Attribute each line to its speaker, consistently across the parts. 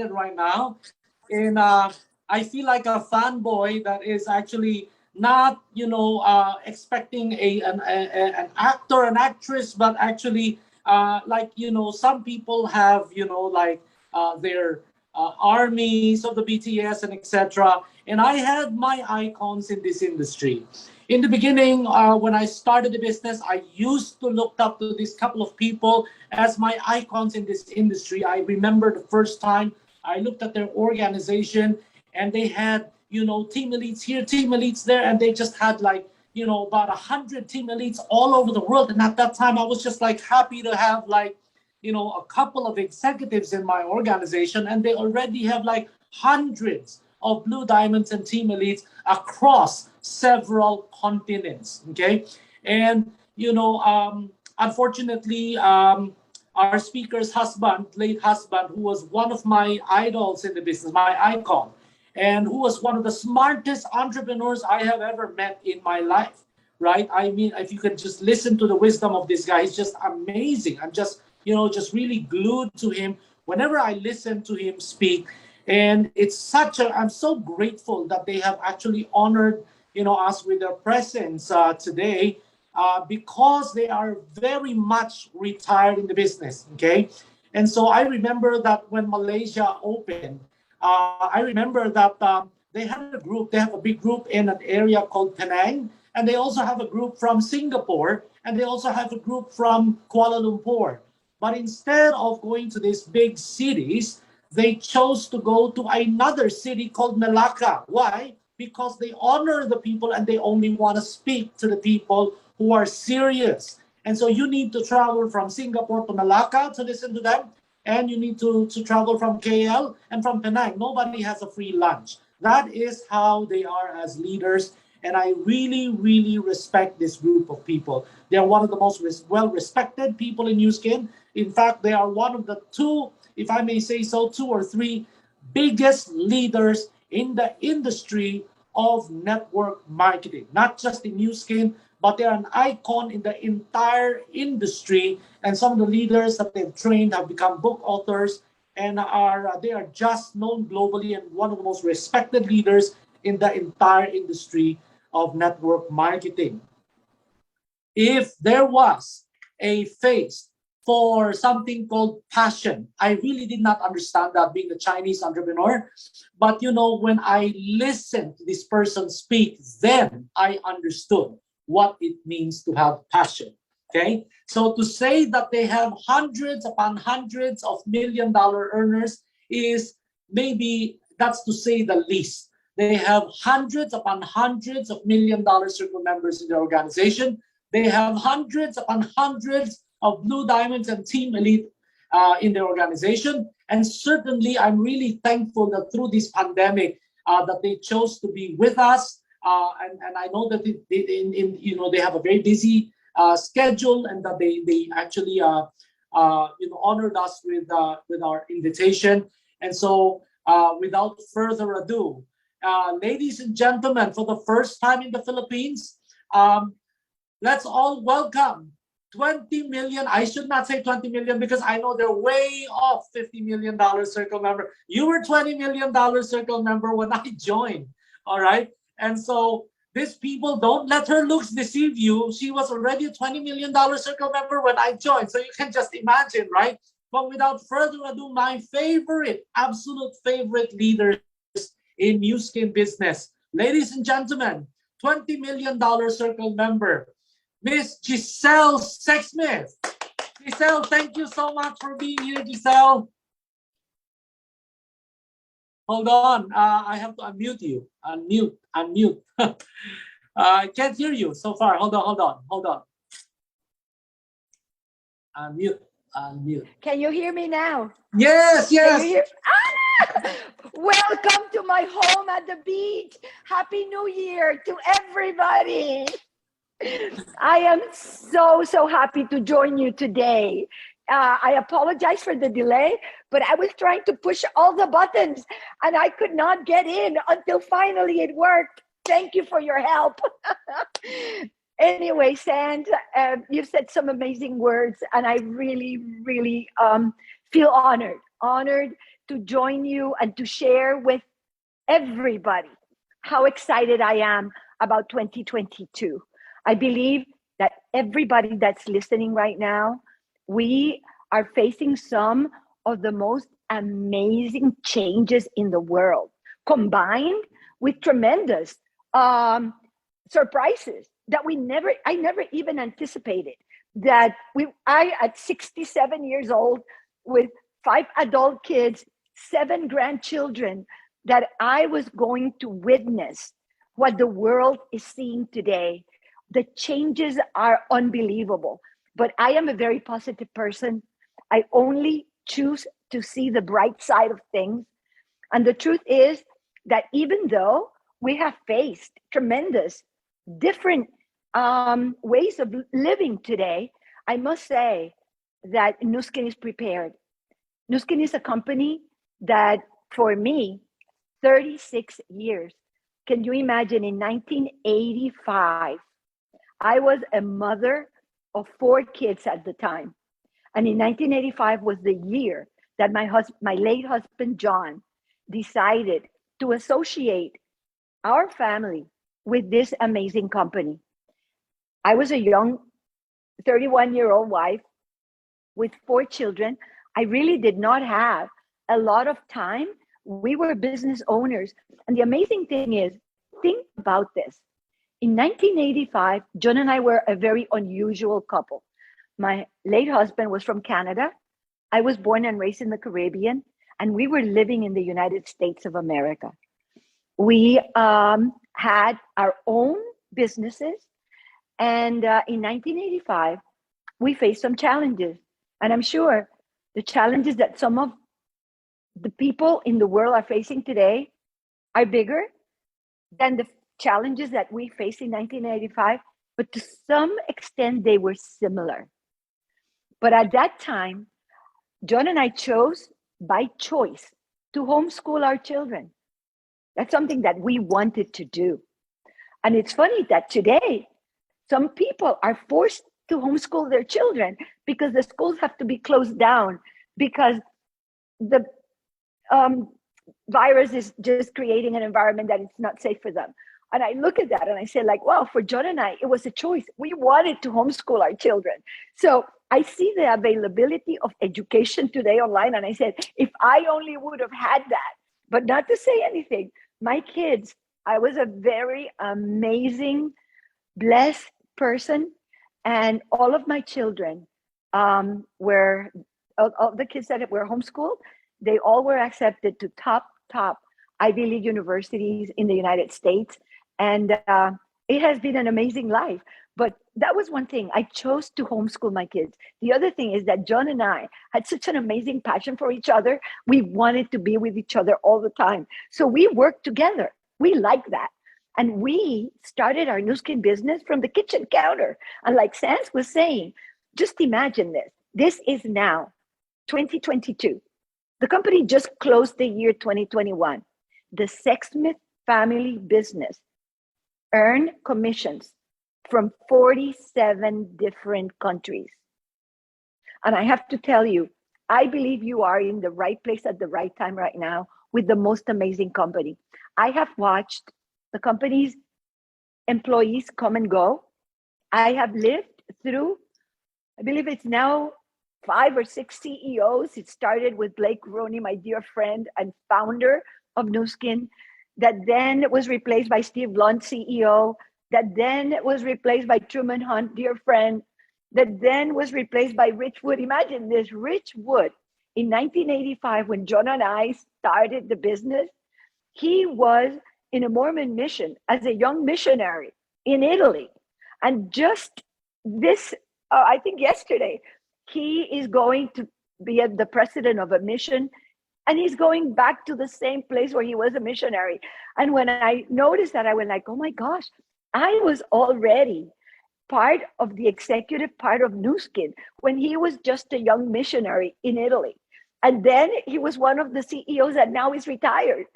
Speaker 1: right now, and I feel like a fanboy that is actually not, expecting an actor, an actress, but actually, like, some people have, their armies of the BTS and etc. And I had my icons in this industry. In the beginning, when I started the business, I used to look up to this couple of people as my icons in this industry. I remember the first time I looked at their organization, and they had, team elites here, team elites there, and they just had like, about 100 team elites all over the world. And at that time, I was just like happy to have like, a couple of executives in my organization, and they already have like hundreds of blue diamonds and team elites across several continents. Okay, and unfortunately, our speaker's husband, late husband, who was one of my idols in the business, my icon, and who was one of the smartest entrepreneurs I have ever met in my life, right? I mean, if you can just listen to the wisdom of this guy, he's just amazing. I'm just, just really glued to him whenever I listen to him speak. And I'm so grateful that they have actually honored, us with their presence today, because they are very much retired in the business. Okay. And so I remember that when Malaysia opened, I remember that they had a group, they have a big group in an area called Penang, and they also have a group from Singapore, and they also have a group from Kuala Lumpur. But instead of going to these big cities, they chose to go to another city called Malacca. Why? Because they honor the people and they only want to speak to the people who are serious. And so you need to travel from Singapore to Malacca to listen to them, and you need to travel from KL and from Penang. Nobody has a free lunch. That is how they are as leaders. And I really, really respect this group of people. They are one of the most well respected people in New Skin. In fact, they are one of the two, if I may say so, two or three biggest leaders in the industry of network marketing, not just in New Skin, but they're an icon in the entire industry. And some of the leaders that they've trained have become book authors, and they are just known globally, and one of the most respected leaders in the entire industry of network marketing. If there was a face for something called passion, I really did not understand that being a Chinese entrepreneur. But when I listened to this person speak, then I understood what it means to have passion. Okay. So to say that they have hundreds upon hundreds of $1 million earners is, maybe that's to say the least. They have hundreds upon hundreds of $1 million circle members in their organization. They have hundreds upon hundreds of blue diamonds and team elite in their organization. And certainly, I'm really thankful that through this pandemic, that they chose to be with us. And I know that they have a very busy schedule, and that they actually honored us with our invitation. And so, without further ado, ladies and gentlemen, for the first time in the Philippines, let's all welcome 20 million. I should not say 20 million because I know they're way off $50 million circle member. You were $20 million circle member when I joined. All right. And so these people, don't let her looks deceive you. She was already a $20 million circle member when I joined. So you can just imagine, right? But without further ado, my favorite, absolute favorite leaders in New Skin business. Ladies and gentlemen, $20 million circle member, Miss Giselle Sexsmith. Giselle, thank you so much for being here, Giselle. Hold on, I have to unmute you. Unmute. I can't hear you so far. Hold on. Unmute.
Speaker 2: Can you hear me now?
Speaker 1: Yes.
Speaker 2: Welcome to my home at the beach. Happy New Year to everybody. I am so happy to join you today. I apologize for the delay, but I was trying to push all the buttons and I could not get in until finally it worked. Thank you for your help. Anyway, Sand, you've said some amazing words, and I really feel honored to join you and to share with everybody how excited I am about 2022. I believe that everybody that's listening right now, we are facing some of the most amazing changes in the world, combined with tremendous um, surprises that I never even anticipated. That I, at 67 years old, with 5 adult kids, 7 grandchildren, that I was going to witness what the world is seeing today. The changes are unbelievable. But I am a very positive person. I only choose to see the bright side of things. And the truth is that even though we have faced tremendous different ways of living today, I must say that Nuskin is prepared. Nuskin is a company that, for me, 36 years. Can you imagine? In 1985, I was a mother of 4 kids at the time. And in 1985 was the year that my late husband, John, decided to associate our family with this amazing company. I was a young 31-year-old wife with 4 children. I really did not have a lot of time. We were business owners. And the amazing thing is, think about this. In 1985, John and I were a very unusual couple. My late husband was from Canada. I was born and raised in the Caribbean, and we were living in the United States of America. We had our own businesses. And in 1985, we faced some challenges. And I'm sure the challenges that some of the people in the world are facing today are bigger than the challenges that we faced in 1985, but to some extent they were similar. But at that time, John and I chose by choice to homeschool our children. That's something that we wanted to do. And it's funny that today, some people are forced to homeschool their children because the schools have to be closed down because the virus is just creating an environment that it's not safe for them. And I look at that and I say, like, wow, for John and I, it was a choice. We wanted to homeschool our children. So I see the availability of education today online. And I said, if I only would have had that, but not to say anything, my kids, I was a very amazing, blessed person. And all of my children were, all the kids that were homeschooled, they all were accepted to top Ivy League universities in the United States. And it has been an amazing life. But that was one thing. I chose to homeschool my kids. The other thing is that John and I had such an amazing passion for each other. We wanted to be with each other all the time. So we worked together. We liked that. And we started our Nuskin business from the kitchen counter. And like Sans was saying, just imagine this. This is now 2022. The company just closed the year 2021. The Sexsmith family business earned commissions from 47 different countries. And I have to tell you, I believe you are in the right place at the right time right now with the most amazing company. I have watched the company's employees come and go. I have lived through, I believe it's now 5 or 6 CEOs. It started with Blake Roney, my dear friend and founder of Nuskin, that then was replaced by Steve Blunt, CEO, that then was replaced by Truman Hunt, dear friend, that then was replaced by Rich Wood. Imagine this, Rich Wood, in 1985, when John and I started the business, he was in a Mormon mission as a young missionary in Italy. And just this, I think yesterday, he is going to be the president of a mission, and he's going back to the same place where he was a missionary. And when I noticed that, I went like, oh my gosh, I was already part of the executive part of Nuskin when he was just a young missionary in Italy. And then he was one of the CEOs that now is retired.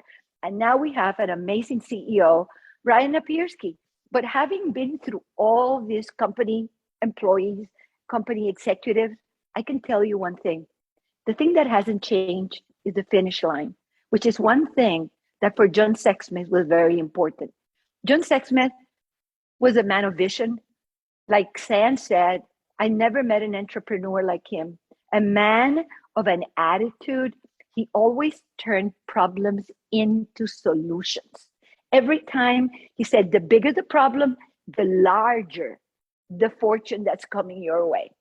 Speaker 2: And now we have an amazing CEO, Ryan Napierski. But having been through all these company employees, company executives, I can tell you one thing. The thing that hasn't changed is is the finish line, which is one thing that for John Sexsmith was very important. John Sexsmith was a man of vision. Like San said, I never met an entrepreneur like him, a man of an attitude. He always turned problems into solutions. Every time he said, the bigger the problem, the larger the fortune that's coming your way.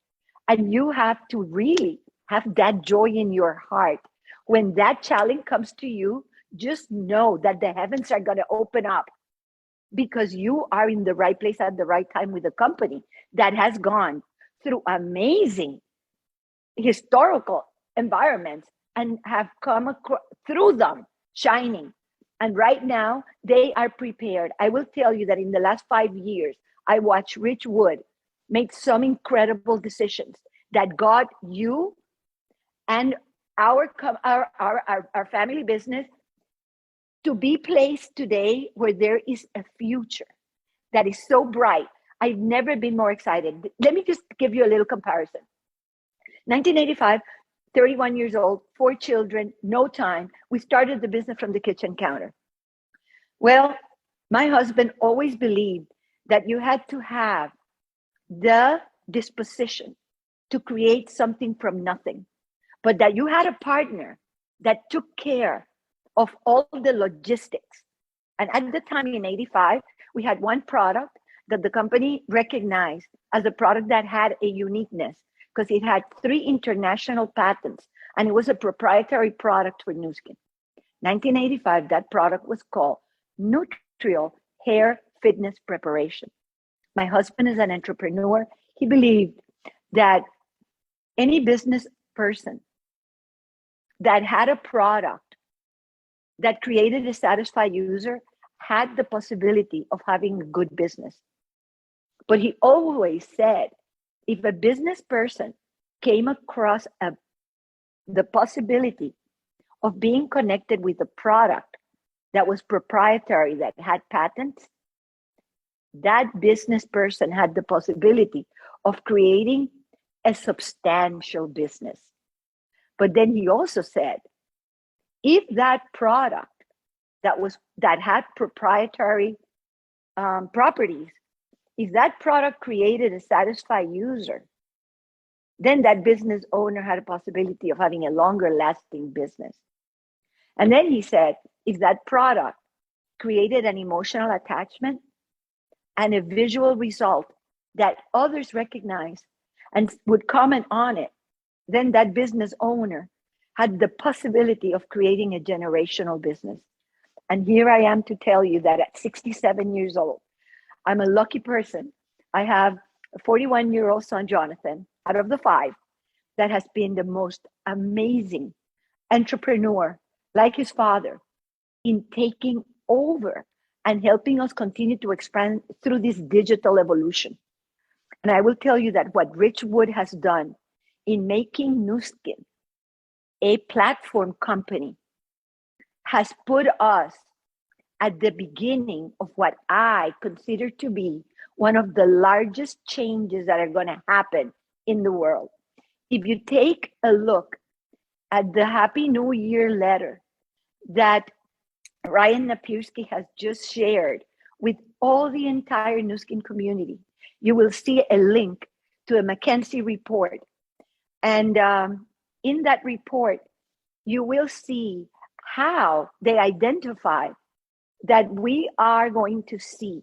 Speaker 2: And you have to really have that joy in your heart. When that challenge comes to you, just know that the heavens are going to open up because you are in the right place at the right time with a company that has gone through amazing historical environments and have come through them shining. And right now, they are prepared. I will tell you that in the last 5 years, I watched Rich Wood make some incredible decisions that got you and our family business to be placed today where there is a future that is so bright. I've never been more excited. Let me just give you a little comparison. 1985, 31 years old, 4 children, no time. We started the business from the kitchen counter. Well, my husband always believed that you had to have the disposition to create something from nothing, but that you had a partner that took care of all the logistics. And at the time in 85, we had one product that the company recognized as a product that had a uniqueness because it had 3 international patents and it was a proprietary product for Nu Skin. 1985, that product was called Nutriol Hair Fitness Preparation. My husband is an entrepreneur. He believed that any business person that had a product that created a satisfied user had the possibility of having a good business. But he always said, if a business person came across the possibility of being connected with a product that was proprietary, that had patents, that business person had the possibility of creating a substantial business. But then he also said, if that product that had proprietary properties, if that product created a satisfied user, then that business owner had a possibility of having a longer lasting business. And then he said, if that product created an emotional attachment and a visual result that others recognize and would comment on it, then that business owner had the possibility of creating a generational business. And here I am to tell you that at 67 years old, I'm a lucky person. I have a 41-year-old son, Jonathan, out of the 5, that has been the most amazing entrepreneur, like his father, in taking over and helping us continue to expand through this digital evolution. And I will tell you that what Rich Wood has done in making Nu Skin a platform company has put us at the beginning of what I consider to be one of the largest changes that are going to happen in the world. If you take a look at the Happy New Year letter that Ryan Napierski has just shared with all the entire Nu Skin community, you will see a link to a McKinsey report. And in that report, you will see how they identify that we are going to see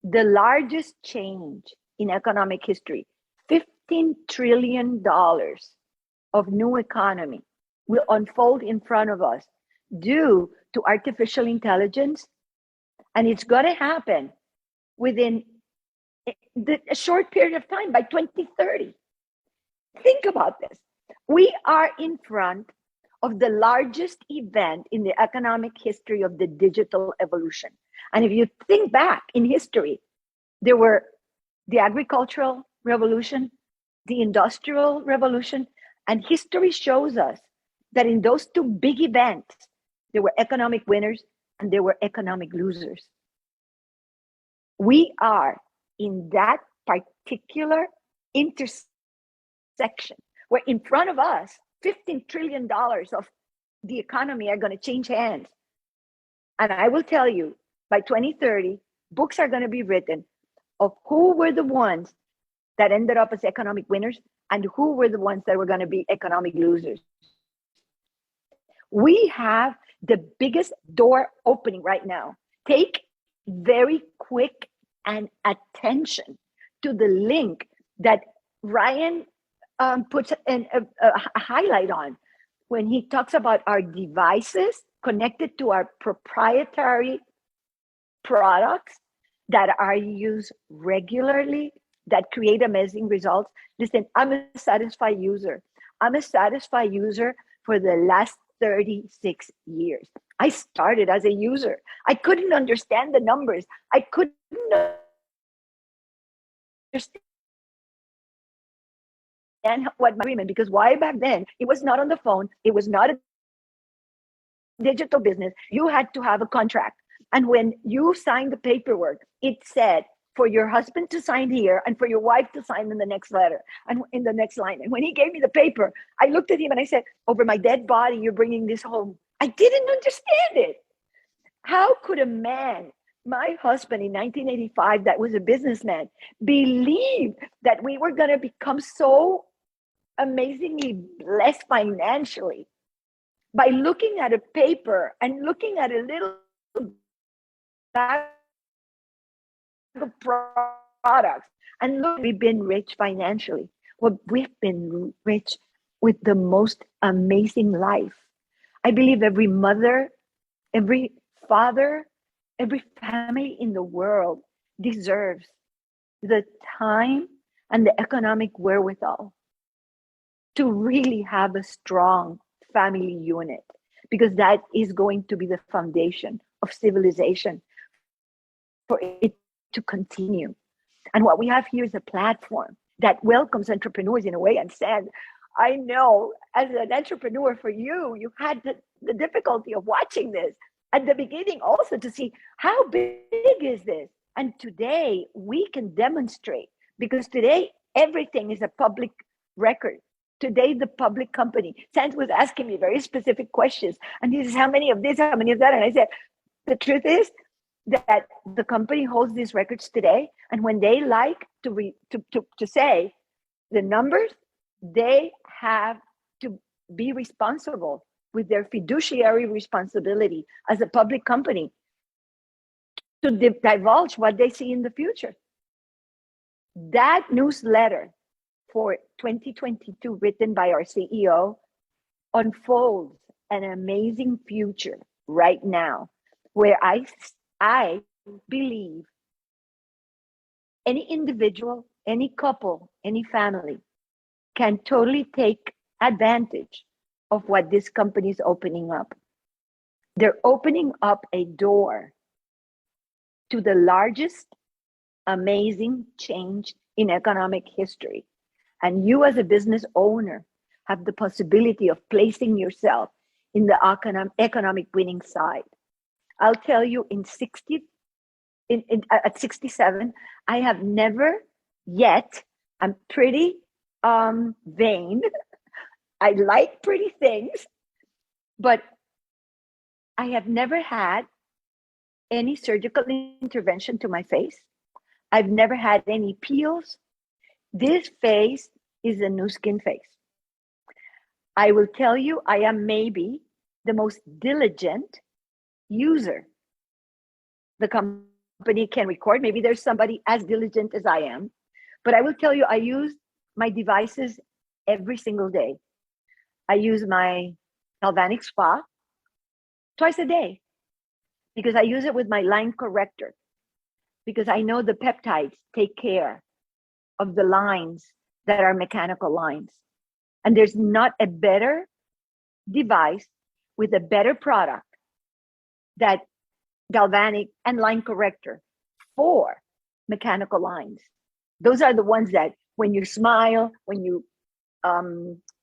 Speaker 2: the largest change in economic history. $15 trillion of new economy will unfold in front of us due to artificial intelligence. And it's going to happen within a short period of time, by 2030. Think about this. We are in front of the largest event in the economic history of the digital evolution. And if you think back in history, there were the agricultural revolution, the industrial revolution, and history shows us that in those 2 big events, there were economic winners and there were economic losers. We are in that particular intersection where in front of us, $15 trillion of the economy are going to change hands. And I will tell you, by 2030, books are going to be written of who were the ones that ended up as economic winners and who were the ones that were going to be economic losers. We have the biggest door opening right now. Take very quick and attention to the link that Ryan puts a highlight on when he talks about our devices connected to our proprietary products that are used regularly, that create amazing results. Listen, I'm a satisfied user. I'm a satisfied user for the last 36 years. I started as a user. I couldn't understand the numbers. I couldn't understand what my agreement, because why back then it was not on the phone, it was not a digital business. You had to have a contract. And when you signed the paperwork, it said for your husband to sign here and for your wife to sign in the next letter and in the next line. And when he gave me the paper, I looked at him and I said, over my dead body, you're bringing this home. I didn't understand it. How could a man, my husband in 1985, that was a businessman, believe that we were going to become so amazingly blessed financially by looking at a paper and looking at a little bag of products and look, we've been rich financially. Well, we've been rich with the most amazing life. I believe every mother, every father, every family in the world deserves the time and the economic wherewithal to really have a strong family unit, because that is going to be the foundation of civilization for it to continue. And what we have here is a platform that welcomes entrepreneurs in a way and said, I know as an entrepreneur for you, you had the difficulty of watching this at the beginning also to see how big is this. And today we can demonstrate, because today everything is a public record. Today, the public company, Sands was asking me very specific questions. And he says, how many of this, how many of that? And I said, the truth is that the company holds these records today. And when they like to say the numbers, they have to be responsible with their fiduciary responsibility as a public company to divulge what they see in the future. That newsletter for 2022, written by our CEO, unfolds an amazing future right now, where I believe any individual, any couple, any family can totally take advantage of what this company is opening up. They're opening up a door to the largest amazing change in economic history. And you as a business owner have the possibility of placing yourself in the economic winning side. I'll tell you, at 67, I have never yet, I'm pretty vain. I like pretty things, but I have never had any surgical intervention to my face. I've never had any peels. This face is a new skin face. I will tell you, I am maybe the most diligent user the company can record. Maybe there's somebody as diligent as I am, but I will tell you, I use my devices every single day. I use my galvanic spa twice a day because I use it with my line corrector, because I know the peptides take care of the lines that are mechanical lines. And there's not a better device with a better product that galvanic and line corrector for mechanical lines. Those are the ones that when you smile, when you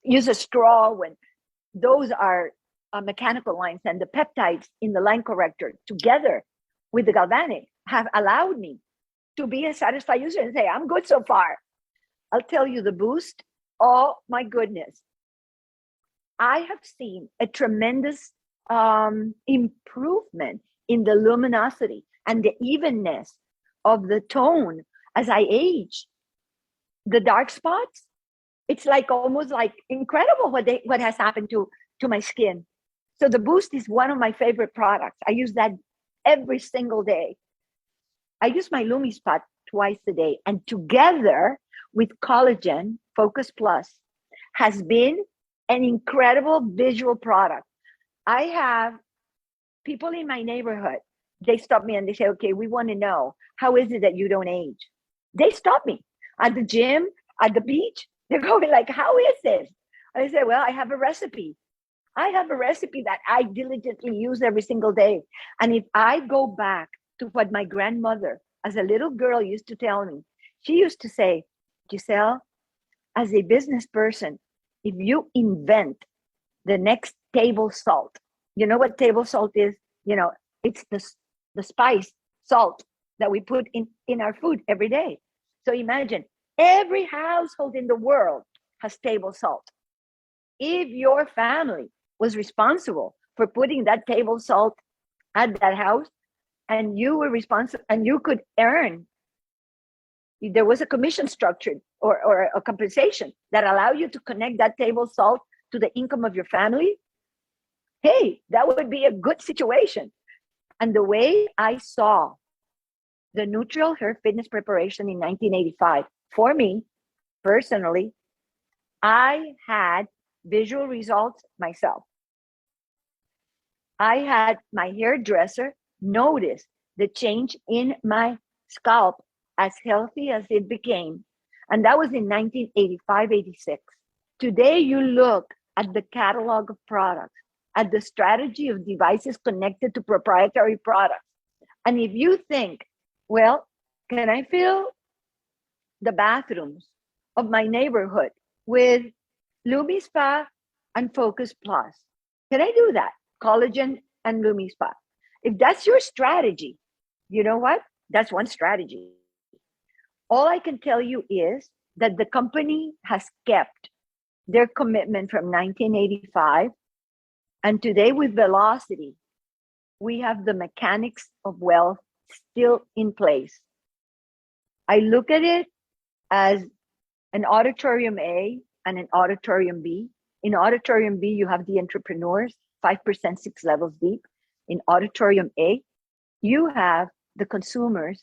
Speaker 2: use a straw, when those are mechanical lines, and the peptides in the line corrector together with the galvanic have allowed me to be a satisfied user and say, I'm good so far. I'll tell you the boost. Oh my goodness. I have seen a tremendous improvement in the luminosity and the evenness of the tone as I age. The dark spots, it's like almost like incredible what has happened to my skin. So the Boost is one of my favorite products. I use that every single day. I use my LumiSpot twice a day, and together with Collagen Focus Plus has been an incredible visual product. I have people in my neighborhood, they stop me and they say, okay, we want to know, how is it that you don't age? They stop me at the gym, at the beach. They're going like, how is this? I say, well, I have a recipe. I have a recipe that I diligently use every single day. And if I go back to what my grandmother, as a little girl, used to tell me, she used to say, Giselle, as a business person, if you invent the next table salt, you know what table salt is? You know, it's the spice salt that we put in our food every day. So imagine every household in the world has table salt. If your family was responsible for putting that table salt at that house, and you were responsible and you could earn, there was a commission structured or a compensation that allow you to connect that table salt to the income of your family, hey, that would be a good situation. And the way I saw the Neutral Hair Fitness Preparation in 1985, for me personally, I had visual results myself. I had my hairdresser notice the change in my scalp as healthy as it became. And that was in 1985, 86. Today, you look at the catalog of products, at the strategy of devices connected to proprietary products. And if you think, well, can I fill the bathrooms of my neighborhood with LumiSpa and Focus Plus? Can I do that? Collagen and LumiSpa. If that's your strategy, you know what? That's one strategy. All I can tell you is that the company has kept their commitment from 1985. And today, with Velocity, we have the mechanics of wealth still in place. I look at it as an auditorium A and an auditorium B. In auditorium B, you have the entrepreneurs, 5%, 6 levels deep. In auditorium A, you have the consumers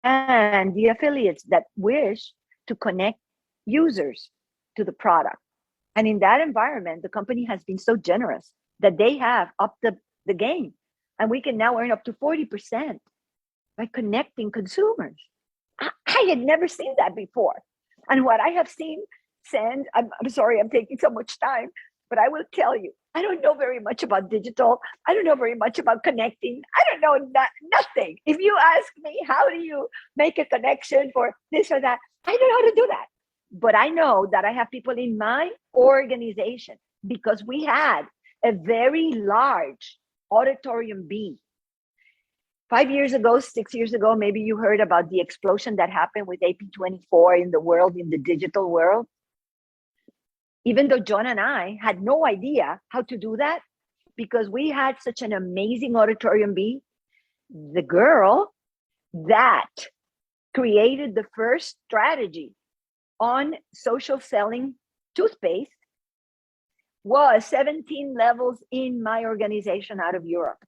Speaker 2: and the affiliates that wish to connect users to the product. And in that environment, the company has been so generous that they have upped the game. And we can now earn up to 40% by connecting consumers. I had never seen that before. And what I have seen, Sand, I'm sorry I'm taking so much time, but I will tell you, I don't know very much about digital. I don't know very much about connecting. I don't know nothing. If you ask me, how do you make a connection for this or that? I don't know how to do that. But I know that I have people in my organization because we had a very large auditorium B. 5 years ago, 6 years ago, maybe you heard about the explosion that happened with AP24 in the world, in the digital world. Even though John and I had no idea how to do that because we had such an amazing auditorium B, the girl that created the first strategy on social selling toothpaste was 17 levels in my organization out of Europe.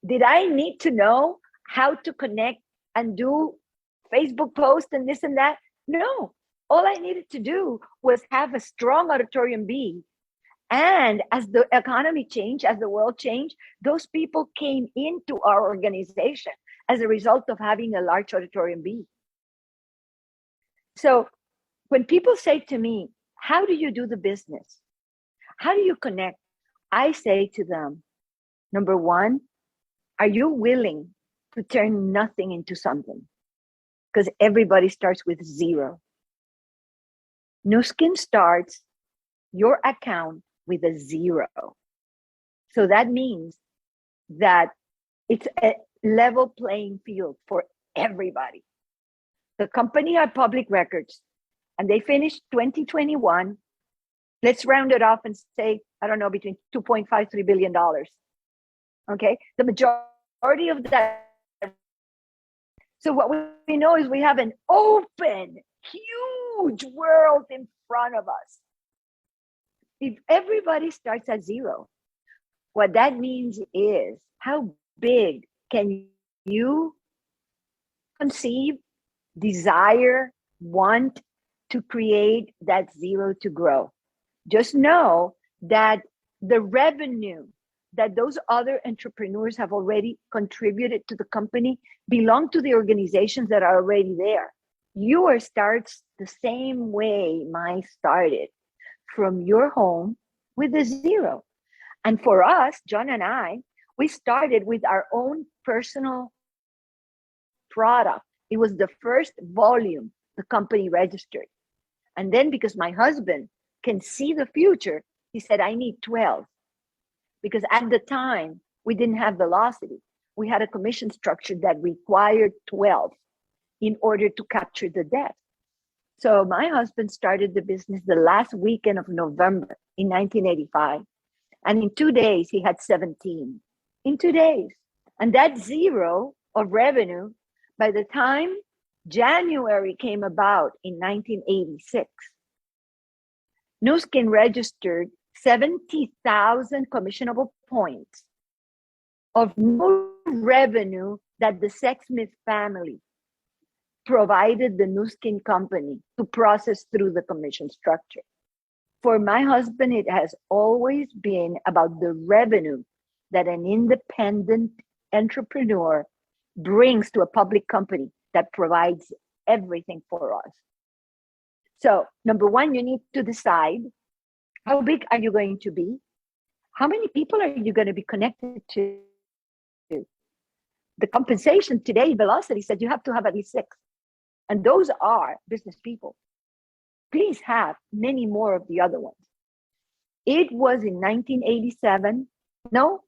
Speaker 2: Did I need to know how to connect and do Facebook posts and this and that? No. All I needed to do was have a strong auditorium B. And as the economy changed, as the world changed, those people came into our organization as a result of having a large auditorium B. So when people say to me, how do you do the business? How do you connect? I say to them, number one, are you willing to turn nothing into something? Because everybody starts with zero. Nu Skin starts your account with a zero. So that means that it's a level playing field for everybody. The company are public records. And they finished 2021. Let's round it off and say, I don't know, between 2.5, $3 billion. Okay. The majority of that. So what we know is we have an open, huge world in front of us. If everybody starts at zero, what that means is, how big can you conceive, desire, want to create that zero to grow? Just know that the revenue that those other entrepreneurs have already contributed to the company belong to the organizations that are already there. Yours starts the same way mine started, from your home with a zero. And for us, John and I, we started with our own personal product. It was the first volume the company registered. And then, because my husband can see the future, he said, I need 12. Because at the time, we didn't have velocity. We had a commission structure that required 12 in order to capture the debt. So my husband started the business the last weekend of November in 1985. And in 2 days, he had 17. In 2 days. And that zero of revenue, by the time January came about in 1986, Nu Skin registered 70,000 commissionable points of no revenue that the Sexsmith family provided the Nu Skin company to process through the commission structure. For my husband, it has always been about the revenue that an independent entrepreneur brings to a public company that provides everything for us. So, number one, you need to decide, how big are you going to be? How many people are you going to be connected to? The compensation today, Velocity said you have to have at least 6. And those are business people. Please have many more of the other ones. It was in 1987. No?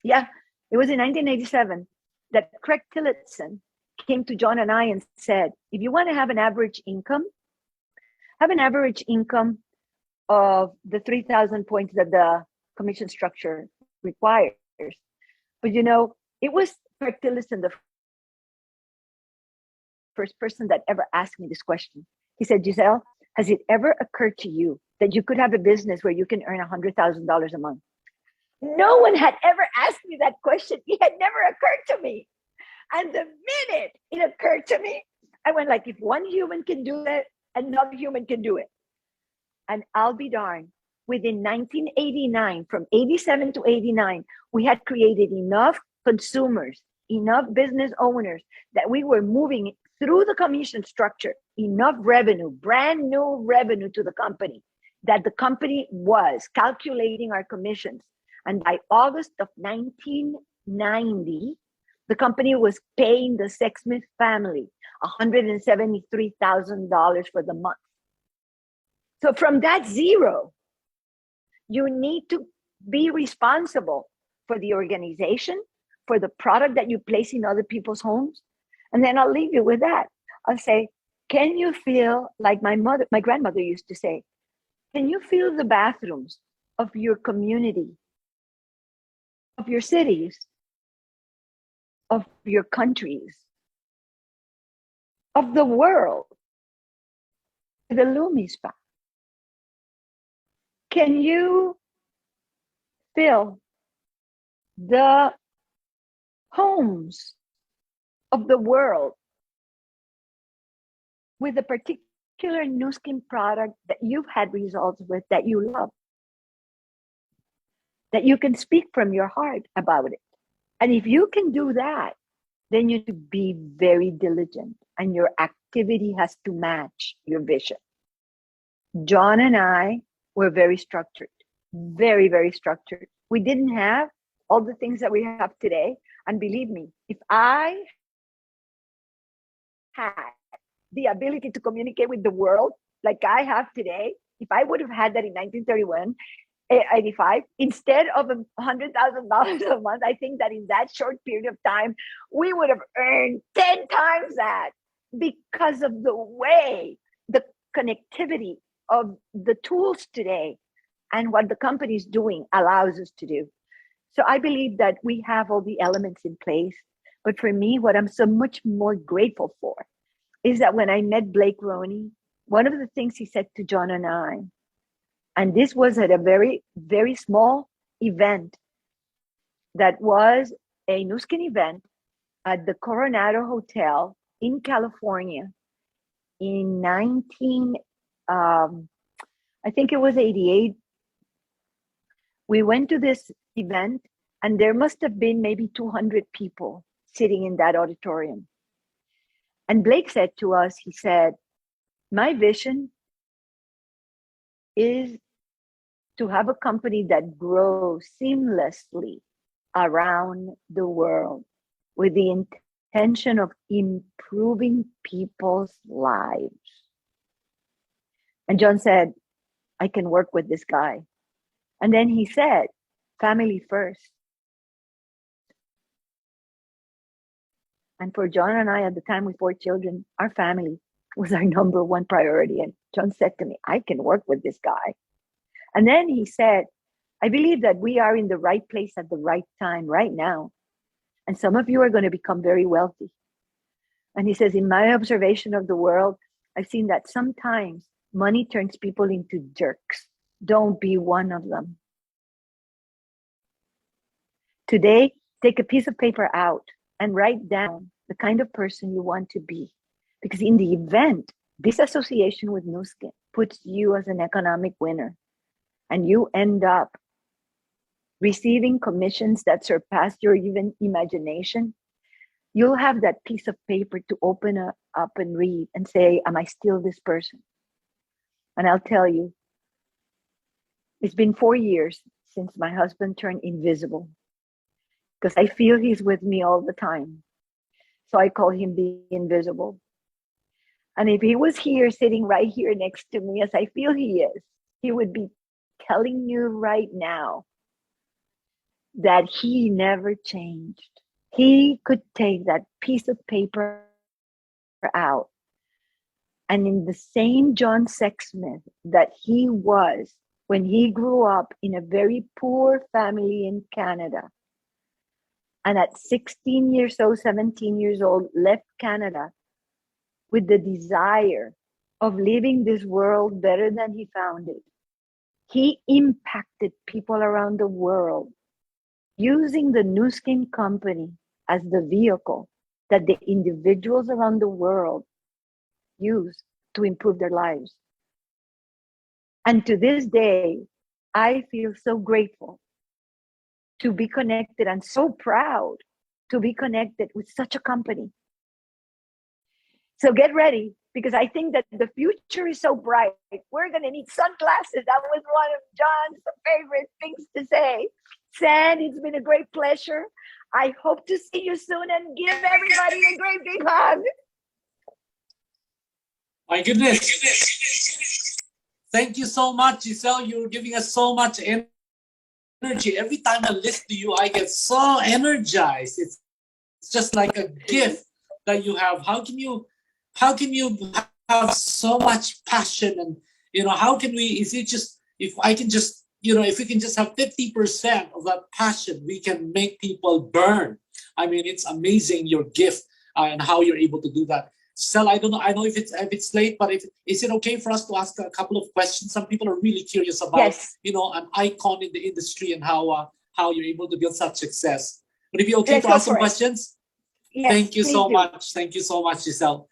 Speaker 2: Yeah, it was in 1987 that Craig Tillotson came to John and I and said, if you want to have an average income, have an average income of the 3,000 points that the commission structure requires. But you know, it was Craig Tillotson, the first person that ever asked me this question. He said, Giselle, has it ever occurred to you that you could have a business where you can earn $100,000 a month? No one had ever asked me that question. It had never occurred to me. And the minute it occurred to me, I went like, if one human can do it, another human can do it. And I'll be darned, within 1989, from 87 to 89, we had created enough consumers, enough business owners that we were moving through the commission structure, enough revenue, brand new revenue to the company, that the company was calculating our commissions. And by August of 1990, the company was paying the Sexsmith family $173,000 for the month. So from that zero, you need to be responsible for the organization, for the product that you place in other people's homes. And then I'll leave you with that. I'll say, can you feel, like my grandmother used to say, can you feel the bathrooms of your community, of your cities, of your countries, of the world, the Lumi Spa? Can you feel the homes of the world with a particular Nu Skin product that you've had results with, that you love, that you can speak from your heart about it? And if you can do that, then you need to be very diligent, and your activity has to match your vision. John and I were very structured, very, very structured. We didn't have all the things that we have today. And believe me, if I had the ability to communicate with the world like I have today, if I would have had that in 1931, 85, instead of $100,000 a month, I think that in that short period of time, we would have earned 10 times that, because of the way the connectivity of the tools today and what the company is doing allows us to do. So I believe that we have all the elements in place. But for me, what I'm so much more grateful for is that when I met Blake Roney, one of the things he said to John and I, and this was at a very, very small event that was a Nu Skin event at the Coronado Hotel in California in 19, I think it was 88. We went to this event and there must have been maybe 200 people sitting in that auditorium. And Blake said to us, he said, my vision is to have a company that grows seamlessly around the world with the intention of improving people's lives. And John said, I can work with this guy. And then he said, family first. And for John and I, at the time with 4 children, our family was our number one priority. And John said to me, I can work with this guy. And then he said, I believe that we are in the right place at the right time right now. And some of you are going to become very wealthy. And he says, in my observation of the world, I've seen that sometimes money turns people into jerks. Don't be one of them. Today, take a piece of paper out and write down the kind of person you want to be. Because in the event, this association with Nu Skin puts you as an economic winner and you end up receiving commissions that surpass your even imagination, you'll have that piece of paper to open up and read and say, am I still this person? And I'll tell you, it's been 4 years since my husband turned invisible because I feel he's with me all the time. So I call him the invisible. And if he was here, sitting right here next to me, as I feel he is, he would be telling you right now that he never changed. He could take that piece of paper out and in the same John Sexsmith that he was when he grew up in a very poor family in Canada, and at 16 years old, 17 years old, left Canada with the desire of leaving this world better than he found it. He impacted people around the world using the Nu Skin company as the vehicle that the individuals around the world use to improve their lives. And to this day, I feel so grateful to be connected and so proud to be connected with such a company. So get ready, because I think that the future is so bright. We're going to need sunglasses. That was one of John's favorite things to say. San, it's been a great pleasure. I hope to see you soon and give everybody a great big hug.
Speaker 1: My goodness. Thank you so much, Giselle. You're giving us so much energy. Every time I listen to you, I get so energized. It's just like a gift that you have. How can you have so much passion? And how can we, if I can just, if we can just have 50% of that passion, we can make people burn. I mean, it's amazing, your gift and how you're able to do that. Giselle, I don't know. I know if it's late, but is it okay for us to ask a couple of questions? Some people are really curious about,
Speaker 2: yes,
Speaker 1: an icon in the industry and how you're able to build such success. Would it be okay
Speaker 2: Let's
Speaker 1: to ask some
Speaker 2: it.
Speaker 1: questions?
Speaker 2: Yes,
Speaker 1: Thank you so
Speaker 2: do.
Speaker 1: much. Thank you so much, Giselle.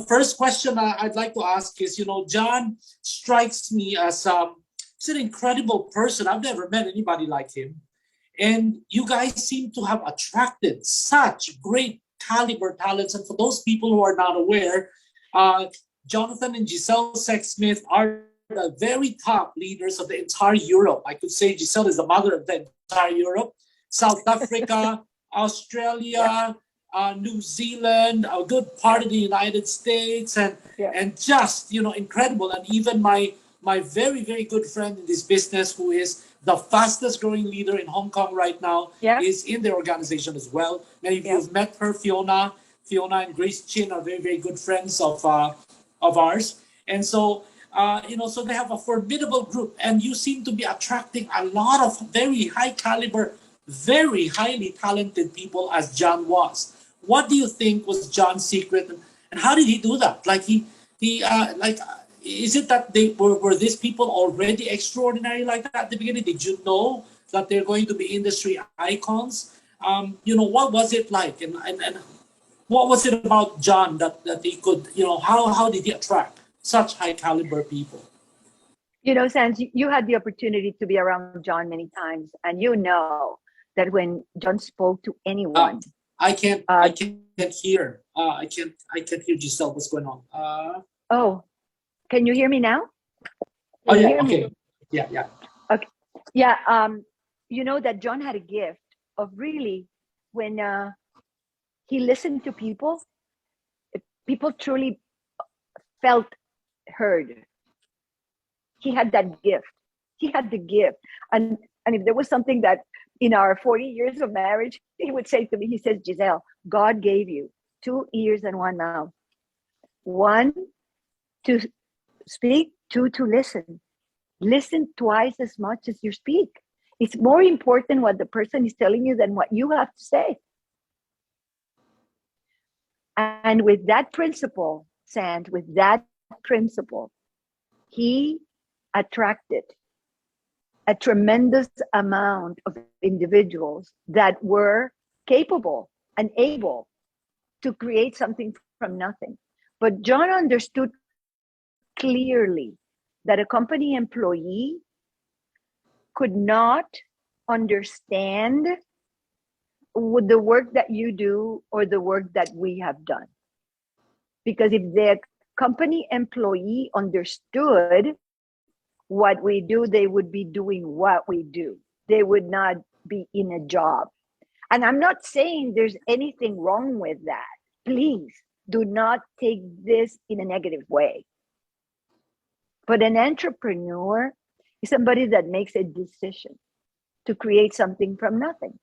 Speaker 1: First question I'd like to ask is, John strikes me as he's an incredible person. I've never met anybody like him. And you guys seem to have attracted such great caliber talents. And for those people who are not aware, Jonathan and Giselle Sexsmith are the very top leaders of the entire Europe. I could say Giselle is the mother of the entire Europe. South Africa, Australia, New Zealand, a good part of the United States, and just incredible. And even my very, very good friend in this business, who is the fastest growing leader in Hong Kong right now, is in the organization as well. Many of you have met her. Fiona and Grace Chin are very, very good friends of ours. And so So they have a formidable group, and you seem to be attracting a lot of very high caliber, very highly talented people, as John was. What do you think was John's secret, and how did he do that? Is it that they were these people already extraordinary like that at the beginning? Did you know that they're going to be industry icons? What was it like, and what was it about John that he could, how did he attract such high caliber people?
Speaker 2: Sans, you had the opportunity to be around John many times, and you know that when John spoke to anyone,
Speaker 1: I can't hear. I can't hear Giselle. What's going on?
Speaker 2: Oh, can you hear me now?
Speaker 1: Oh
Speaker 2: Can you
Speaker 1: yeah.
Speaker 2: hear
Speaker 1: Okay.
Speaker 2: me?
Speaker 1: Yeah.
Speaker 2: Okay. Yeah. You know that John had a gift of really when he listened to people, people truly felt heard. He had that gift. He had the gift. And if there was something that in our 40 years of marriage, he would say to me, he says, Giselle, God gave you 2 ears and 1 mouth. 1 to speak, 2 to listen. Listen twice as much as you speak. It's more important what the person is telling you than what you have to say. And with that principle, Sand, with that principle, he attracted a tremendous amount of individuals that were capable and able to create something from nothing. But John understood clearly that a company employee could not understand the work that you do or the work that we have done. Because if the company employee understood what we do, they would be doing what we do. They would not be in a job. And I'm not saying there's anything wrong with that. Please do not take this in a negative way. But an entrepreneur is somebody that makes a decision to create something from nothing.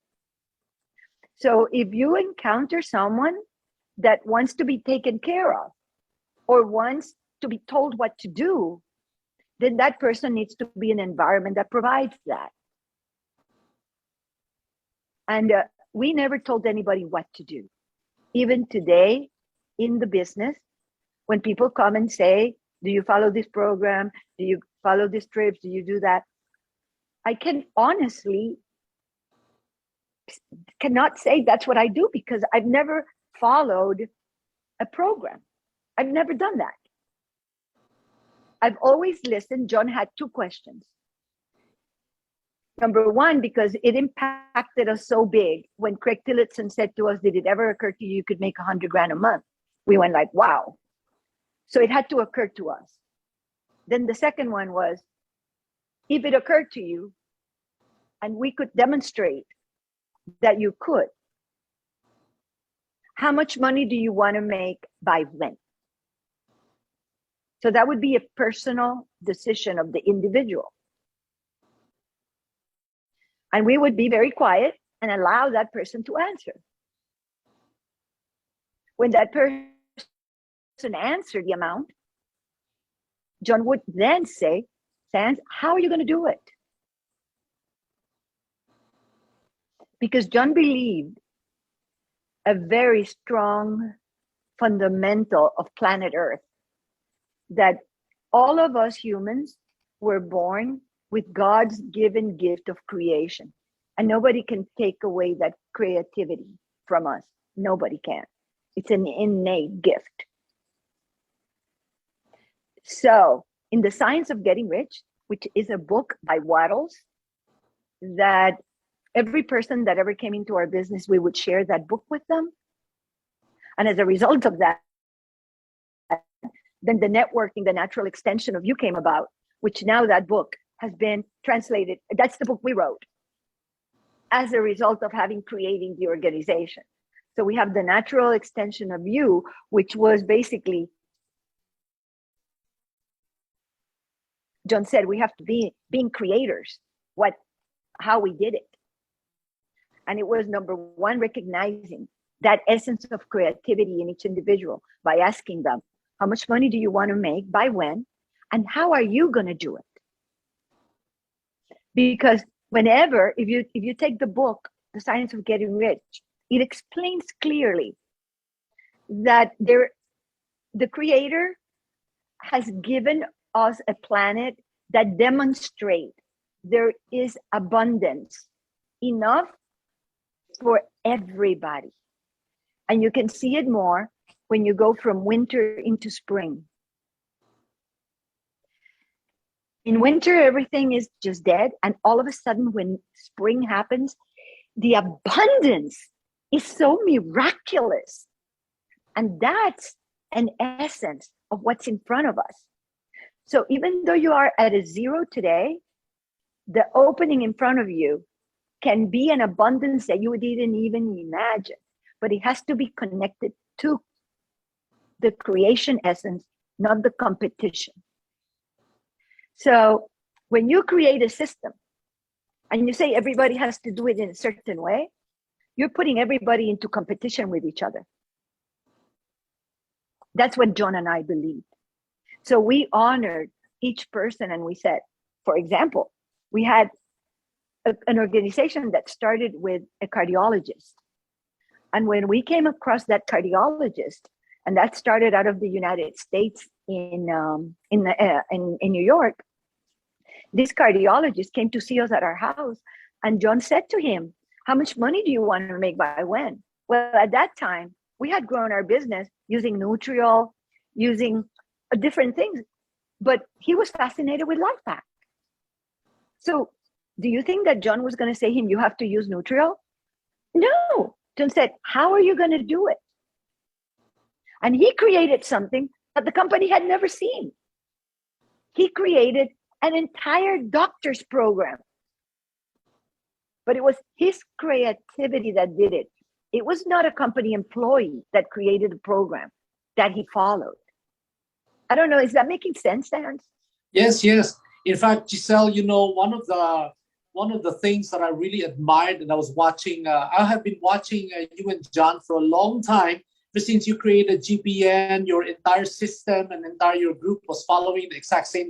Speaker 2: So if you encounter someone that wants to be taken care of or wants to be told what to do, then that person needs to be in an environment that provides that. And we never told anybody what to do. Even today in the business, when people come and say, do you follow this program? Do you follow these trips? Do you do that? I can honestly cannot say that's what I do because I've never followed a program. I've never done that. I've always listened. John had 2 questions. Number 1, because it impacted us so big when Craig Tillotson said to us, did it ever occur to you could make $100,000 a month? We went like, wow. So it had to occur to us. Then the second one was, if it occurred to you and we could demonstrate that you could, how much money do you want to make by when? So that would be a personal decision of the individual. And we would be very quiet and allow that person to answer. When that person answered the amount, John would then say, Sans, how are you going to do it? Because John believed a very strong fundamental of planet Earth, that all of us humans were born with God's given gift of creation. And nobody can take away that creativity from us. Nobody can. It's an innate gift. So in The Science of Getting Rich, which is a book by Waddles, that every person that ever came into our business, we would share that book with them. And as a result of that, then the networking, the natural extension of you came about, which now that book has been translated. That's the book we wrote as a result of having creating the organization. So we have the natural extension of you, which was basically, John said, we have to be being creators, how we did it. And it was number 1, recognizing that essence of creativity in each individual by asking them, how much money do you want to make, by when, And how are you going to do it? Because whenever, if you take the book, The Science of Getting Rich, it explains clearly that the Creator has given us a planet that demonstrates there is abundance enough for everybody. And you can see it more when you go from winter into spring. In winter, everything is just dead. And all of a sudden, when spring happens, the abundance is so miraculous. And that's an essence of what's in front of us. So even though you are at a zero today, the opening in front of you can be an abundance that you didn't even imagine. But it has to be connected to the creation essence, not the competition. So when you create a system and you say everybody has to do it in a certain way, you're putting everybody into competition with each other. That's what John and I believe. So we honored each person and we said, for example, we had an organization that started with a cardiologist. And when we came across that cardiologist, and that started out of the United States in New York, this cardiologist came to see us at our house, and John said to him, "How much money do you want to make by when?" Well, at that time, we had grown our business using Nutriol, using different things, but he was fascinated with LifePack. So, do you think that John was going to say to him, "You have to use Nutriol"? No. John said, "How are you going to do it?" And he created something that the company had never seen. He created an entire doctor's program. But it was his creativity that did it. It was not a company employee that created the program that he followed. I don't know, is that making sense, Hans?
Speaker 1: Yes, yes. In fact, Giselle, one of the things that I really admired, and I was watching, I have been watching you and John for a long time. Ever since you created GPN, your entire system and your group was following the exact same,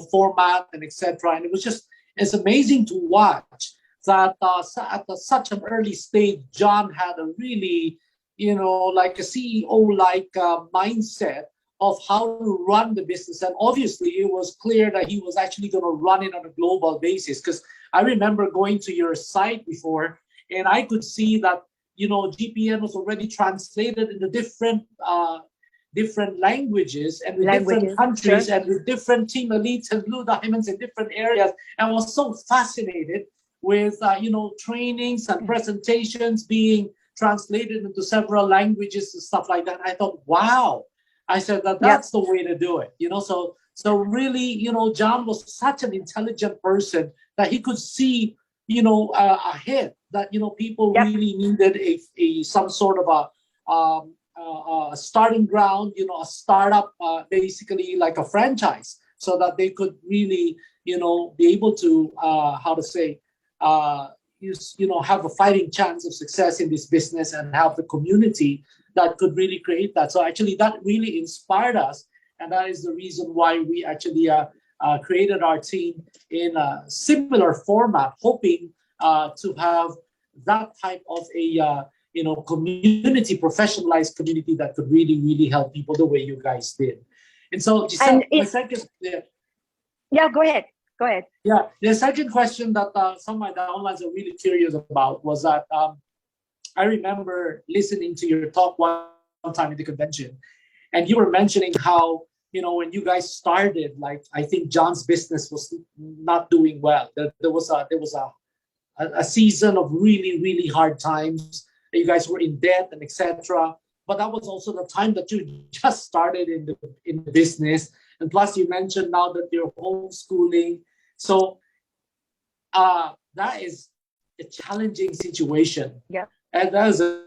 Speaker 1: format and etc. And it's amazing to watch that at such an early stage, John had a really, like a CEO-like mindset of how to run the business. And obviously, it was clear that he was actually going to run it on a global basis. Because I remember going to your site before, and I could see that, GPN was already translated into different languages and with different countries, sure, and with different team elites and blue diamonds in different areas. And I was so fascinated with, trainings and presentations being translated into several languages and stuff like that. And I thought, wow. I said that's the way to do it, So really, John was such an intelligent person that he could see, ahead that people really needed a some sort of a starting ground, a startup, basically like a franchise, so that they could really, be able to have a fighting chance of success in this business and have the community that could really create that. So actually, that really inspired us, and that is the reason why we actually created our team in a similar format, hoping to have that type of a community, professionalized community that could really, really help people the way you guys did. And so, Giselle, the second,
Speaker 2: go ahead. Go ahead.
Speaker 1: Yeah, the second question that some of my downlines are really curious about was that I remember listening to your talk one time at the convention, and you were mentioning how, when you guys started, like, I think John's business was not doing well. There was a season of really, really hard times. You guys were in debt and etc. But that was also the time that you just started in the business. And plus, you mentioned now that you're homeschooling. So that is a challenging situation.
Speaker 2: Yeah.
Speaker 1: And that is a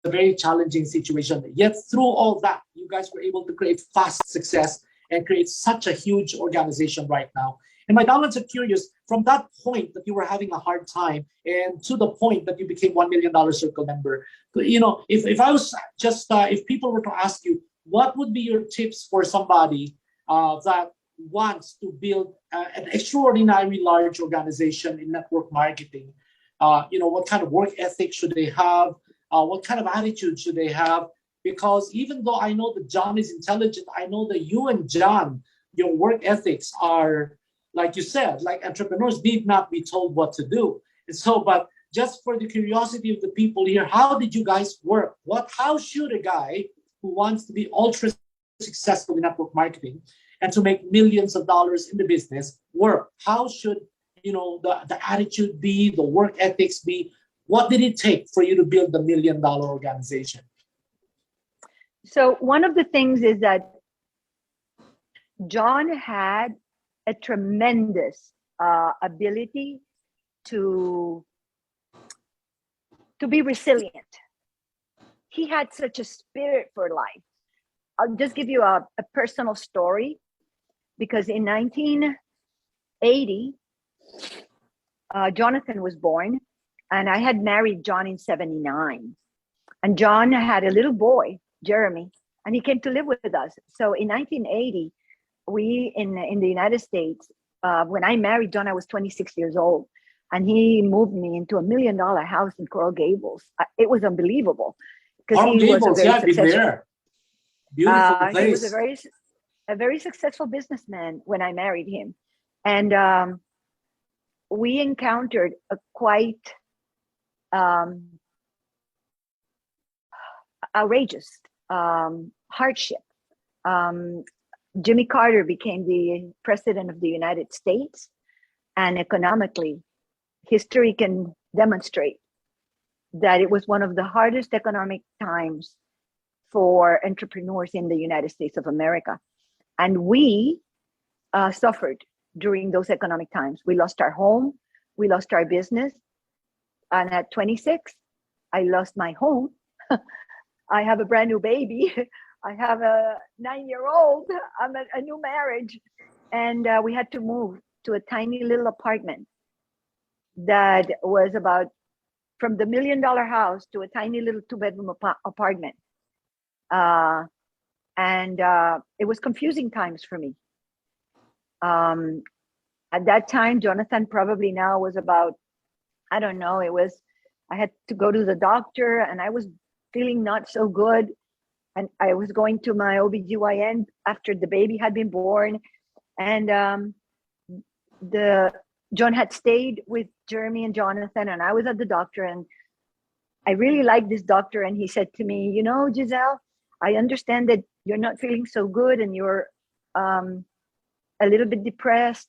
Speaker 1: very challenging situation. Yet through all that, you guys were able to create fast success and create such a huge organization right now. And my downloads are curious, from that point that you were having a hard time and to the point that you became $1 million Circle member, if I was just, if people were to ask you, what would be your tips for somebody that wants to build an extraordinary large organization in network marketing, what kind of work ethic should they have? What kind of attitude should they have? Because even though I know that John is intelligent, I know that you and John, your work ethics are, like you said, like entrepreneurs need not be told what to do. And so, but just for the curiosity of the people here, how did you guys work? How should a guy who wants to be ultra successful in network marketing and to make millions of dollars in the business work? How should the attitude be, the work ethics be? What did it take for you to build the $1 million organization?
Speaker 2: So one of the things is that John had a tremendous ability to be resilient. He had such a spirit for life. I'll just give you a personal story, because in 1980, Jonathan was born, and I had married John in 79. And John had a little boy, Jeremy, and he came to live with us. So in 1980, we in the United States, when I married John, I was 26 years old. And he moved me into $1 million house in Coral Gables. It was unbelievable, because he was a very successful.
Speaker 1: There. Beautiful place.
Speaker 2: He was a very successful businessman when I married him, and we encountered a quite outrageous hardship. Jimmy Carter became the president of the United States, and economically, history can demonstrate that it was one of the hardest economic times for entrepreneurs in the United States of America. And we suffered during those economic times. We lost our home, we lost our business. And at 26, I lost my home. I have a brand new baby. I have a 9-year-old. I'm a new marriage. And we had to move to a tiny little apartment that was about from the $1 million house to a tiny little 2-bedroom apartment. And it was confusing times for me. At that time, Jonathan probably now was about, I don't know, I had to go to the doctor, and I was feeling not so good. And I was going to my OBGYN after the baby had been born. And John had stayed with Jeremy and Jonathan, and I was at the doctor, and I really liked this doctor. And he said to me, Giselle, I understand that you're not feeling so good, and you're a little bit depressed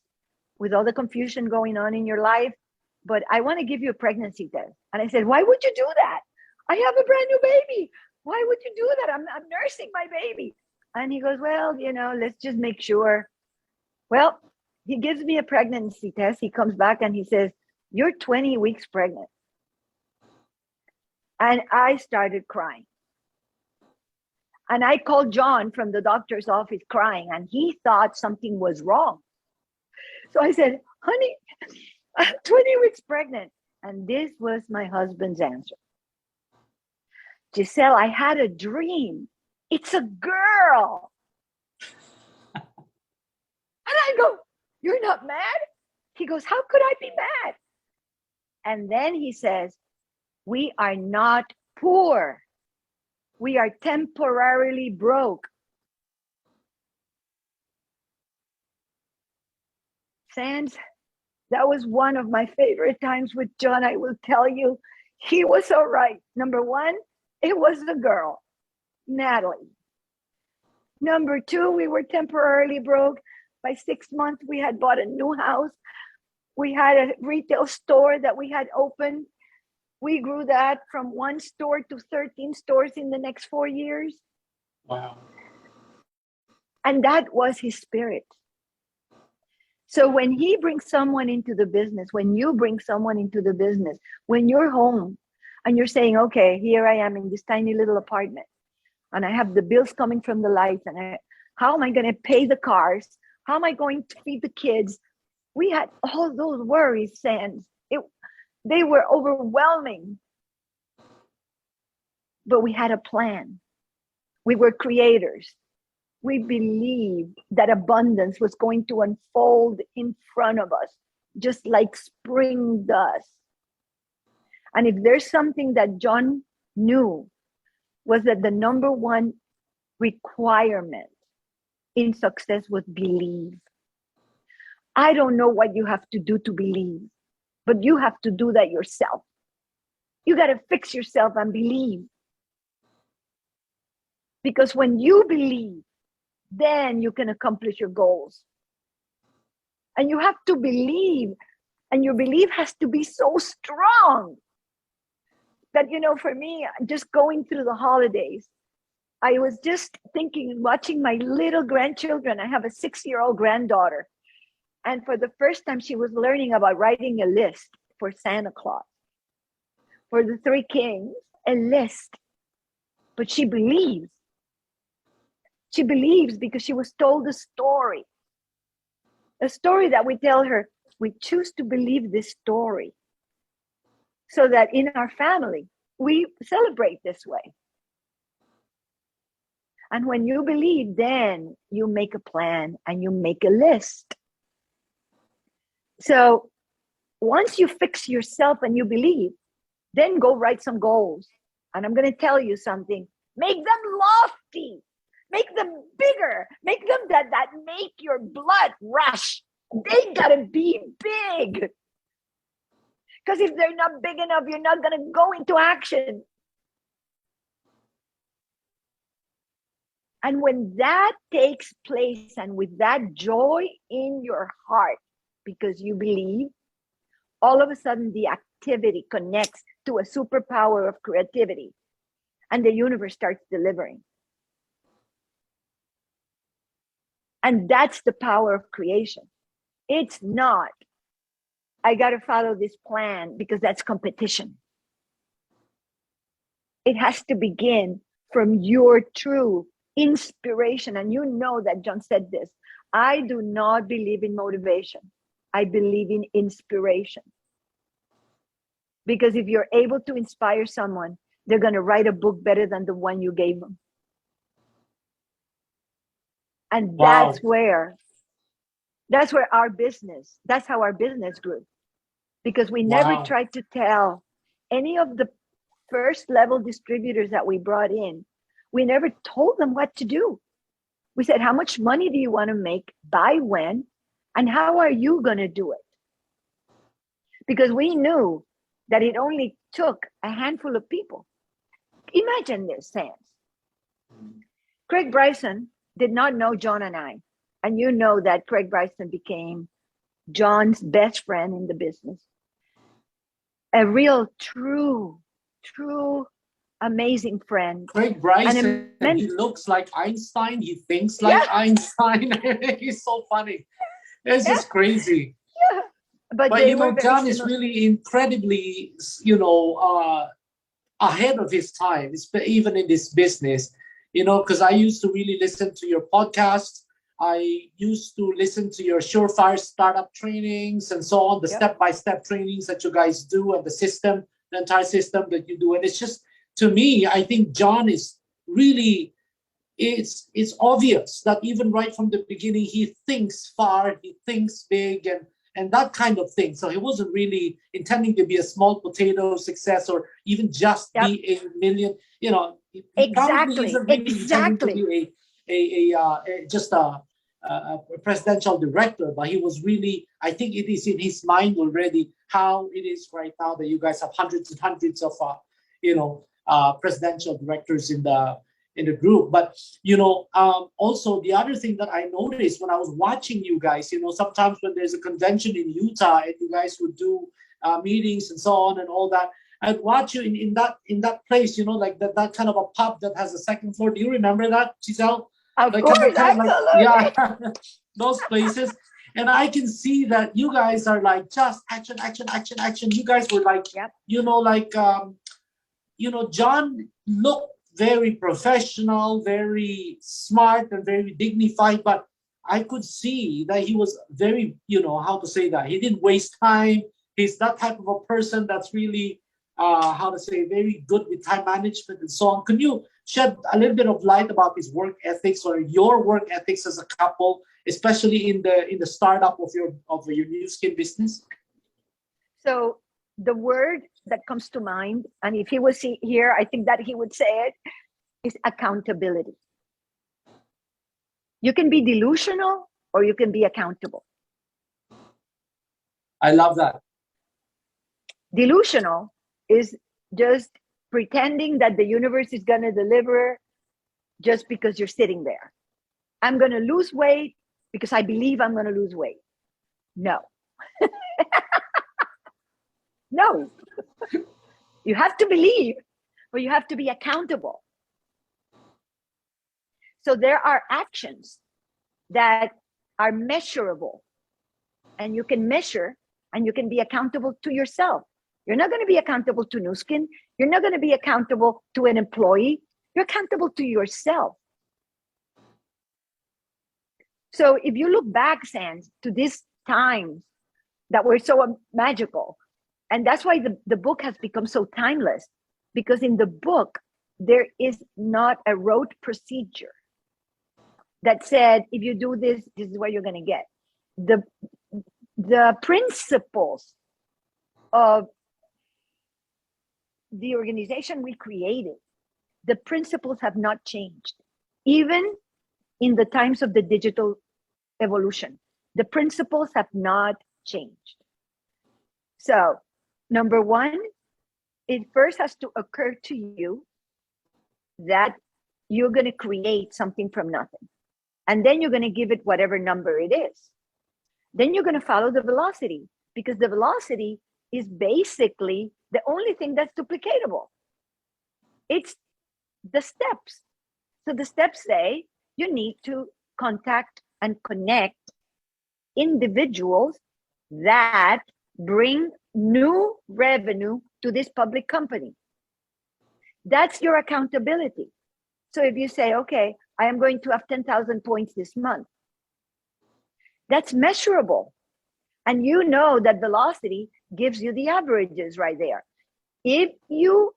Speaker 2: with all the confusion going on in your life, but I want to give you a pregnancy test. And I said, why would you do that? I have a brand new baby. Why would you do that? I'm nursing my baby. And he goes, well, let's just make sure. Well, he gives me a pregnancy test. He comes back and he says, you're 20 weeks pregnant. And I started crying. And I called John from the doctor's office crying, and he thought something was wrong. So I said, honey, I'm 20 weeks pregnant. And this was my husband's answer. Giselle, I had a dream. It's a girl. And I go, you're not mad? He goes, how could I be mad? And then he says, we are not poor. We are temporarily broke. Sands, that was one of my favorite times with John. I will tell you, he was so right. Number one, it was the girl, Natalie. Number two, we were temporarily broke. By 6 months, we had bought a new house. We had a retail store that we had opened. We grew that from 1 store to 13 stores in the next 4 years.
Speaker 1: Wow.
Speaker 2: And that was his spirit. So when he brings someone into the business, when you bring someone into the business, when you're home and you're saying, okay, here I am in this tiny little apartment, and I have the bills coming from the lights, and how am I going to pay the cars? How am I going to feed the kids? We had all those worries, Sands. They were overwhelming. But we had a plan. We were creators. we believed that abundance was going to unfold in front of us, just like spring does. And if there's something that John knew, was that the number one requirement in success was believe. I don't know what you have to do to believe, but you have to do that yourself. You got to fix yourself and believe. Because when you believe, then you can accomplish your goals. And you have to believe, and your belief has to be so strong that, for me, just going through the holidays, I was just thinking, watching my little grandchildren. I have a 6-year-old granddaughter. And for the first time, she was learning about writing a list for Santa Claus, for the three kings, a list. But she believes. She believes because she was told a story that we tell her. We choose to believe this story so that in our family, we celebrate this way. And when you believe, then you make a plan and you make a list. So once you fix yourself and you believe, then go write some goals. And I'm going to tell you something. Make them lofty. Make them bigger. Make them that make your blood rush. They got to be big. Because if they're not big enough, you're not going to go into action. And when that takes place, and with that joy in your heart, because you believe, all of a sudden the activity connects to a superpower of creativity, and the universe starts delivering. And that's the power of creation. It's not, I got to follow this plan, because that's competition. It has to begin from your true inspiration. And you know that John said this. I do not believe in motivation. I believe in inspiration. Because if you're able to inspire someone, they're going to write a book better than the one you gave them. And
Speaker 1: Wow.
Speaker 2: that's how our business grew. Because we never tried to tell any of the first level distributors that we brought in, we never told them what to do. We said, how much money do you want to make, by when, and how are you going to do it? Because we knew that it only took a handful of people. Imagine this, Sam. Craig Bryson did not know John and I. And you know that Craig Bryson became John's best friend in the business. A real, true, amazing friend.
Speaker 1: Craig Bryson, he looks like Einstein. He thinks like Einstein. He's so funny. This is crazy.
Speaker 2: Yeah. But
Speaker 1: John is really incredibly, ahead of his time, even in this business, because I used to really listen to your podcast. I used to listen to your Surefire startup trainings and so on, the step-by-step trainings that you guys do, and the entire system that you do. And it's just, to me, I think John is really, it's obvious that even right from the beginning, he thinks far, he thinks big, and that kind of thing. So he wasn't really intending to be a small potato success or even just be a million, he probably isn't really intending to be just a presidential director, but he was really, I think it is in his mind already how it is right now that you guys have hundreds and hundreds of presidential directors in the group. But also the other thing that I noticed when I was watching you guys, sometimes when there's a convention in Utah and you guys would do meetings and so on and all that, I'd watch you in that place, like that kind of a pub that has a second floor. Do you remember that, Giselle?
Speaker 2: Of course, absolutely.
Speaker 1: Those places. And I can see that you guys are like just action. You guys were like, John looked very professional, very smart, and very dignified. But I could see that he was very, how to say that? He didn't waste time. He's that type of a person that's really, very good with time management and so on. Can you shed a little bit of light about his work ethics or your work ethics as a couple, especially in the startup of your new skin business?
Speaker 2: So the word that comes to mind, and if he was here, I think that he would say it, is accountability. You can be delusional or you can be accountable.
Speaker 1: I love that.
Speaker 2: Delusional is just pretending that the universe is going to deliver just because you're sitting there. I'm going to lose weight because I believe I'm going to lose weight. No. No. You have to believe, but you have to be accountable. So there are actions that are measurable, and you can measure and you can be accountable to yourself. You're not going to be accountable to Nu Skin. You're not going to be accountable to an employee. You're accountable to yourself. So if you look back, Sans, to these times that were so magical, and that's why the book has become so timeless, because in the book, there is not a rote procedure that said, if you do this, this is what you're going to get. The principles of the organization we created, the principles have not changed. Even in the times of the digital evolution, the principles have not changed. So, number one, it first has to occur to you that you're going to create something from nothing. And then you're going to give it whatever number it is. Then you're going to follow the velocity, because the velocity is basically the only thing that's duplicatable. It's the steps. So the steps say you need to contact and connect individuals that bring new revenue to this public company. That's your accountability. So if you say, okay, I am going to have 10,000 points this month, that's measurable. And you know that velocity gives you the averages right there. If you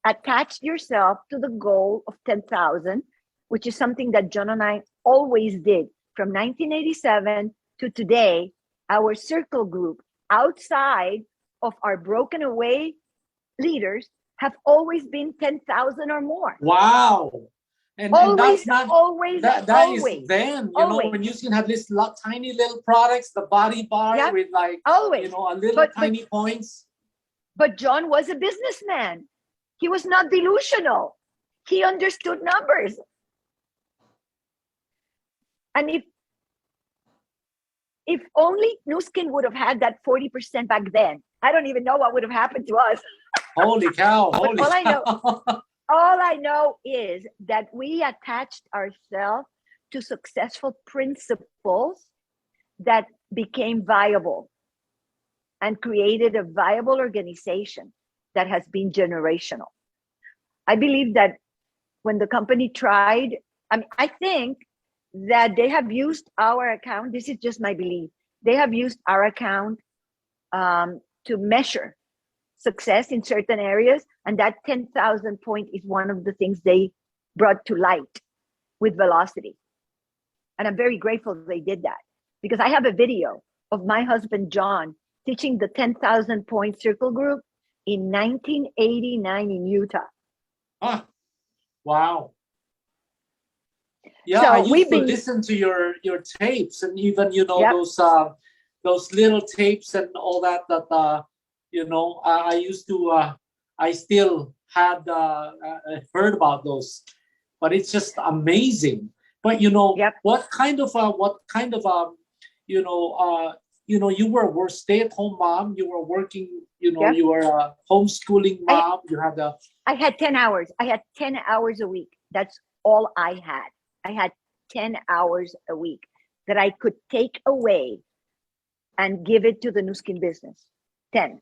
Speaker 2: attach yourself to the goal of 10,000, which is something that John and I always did from 1987 to today, our circle group outside of our broken away leaders have always been 10,000 or more.
Speaker 1: Wow. And that's not
Speaker 2: always,
Speaker 1: that
Speaker 2: always,
Speaker 1: is then, you
Speaker 2: always.
Speaker 1: know, when you can have these tiny little products, the body bar,
Speaker 2: Yep,
Speaker 1: with like,
Speaker 2: always.
Speaker 1: you know, a little tiny points.
Speaker 2: But John was a businessman. He was not delusional. He understood numbers. And if only Nu Skin would have had that 40% back then, I don't even know what would have happened to us.
Speaker 1: Holy cow.
Speaker 2: But all I know is that we attached ourselves to successful principles that became viable and created a viable organization that has been generational. I believe that when the company tried, I think that they have used our account. This is just my belief. They have used our account to measure success in certain areas. And that 10,000 point is one of the things they brought to light with velocity. And I'm very grateful they did that, because I have a video of my husband, John, teaching the 10,000 point circle group in 1989 in Utah.
Speaker 1: Ah, wow. Yeah,
Speaker 2: So
Speaker 1: I used to listen to your tapes, and even, you know,
Speaker 2: yep,
Speaker 1: those little tapes and all that you know, I used to I still had heard about those, but it's just amazing. But you know,
Speaker 2: yep,
Speaker 1: what kind of you know, you were stay-at-home mom, you were working, you know,
Speaker 2: yep.
Speaker 1: you were a homeschooling mom,
Speaker 2: I had 10 hours. I had 10 hours a week. That's all I had. I had 10 hours a week that I could take away and give it to the Nu Skin business. 10.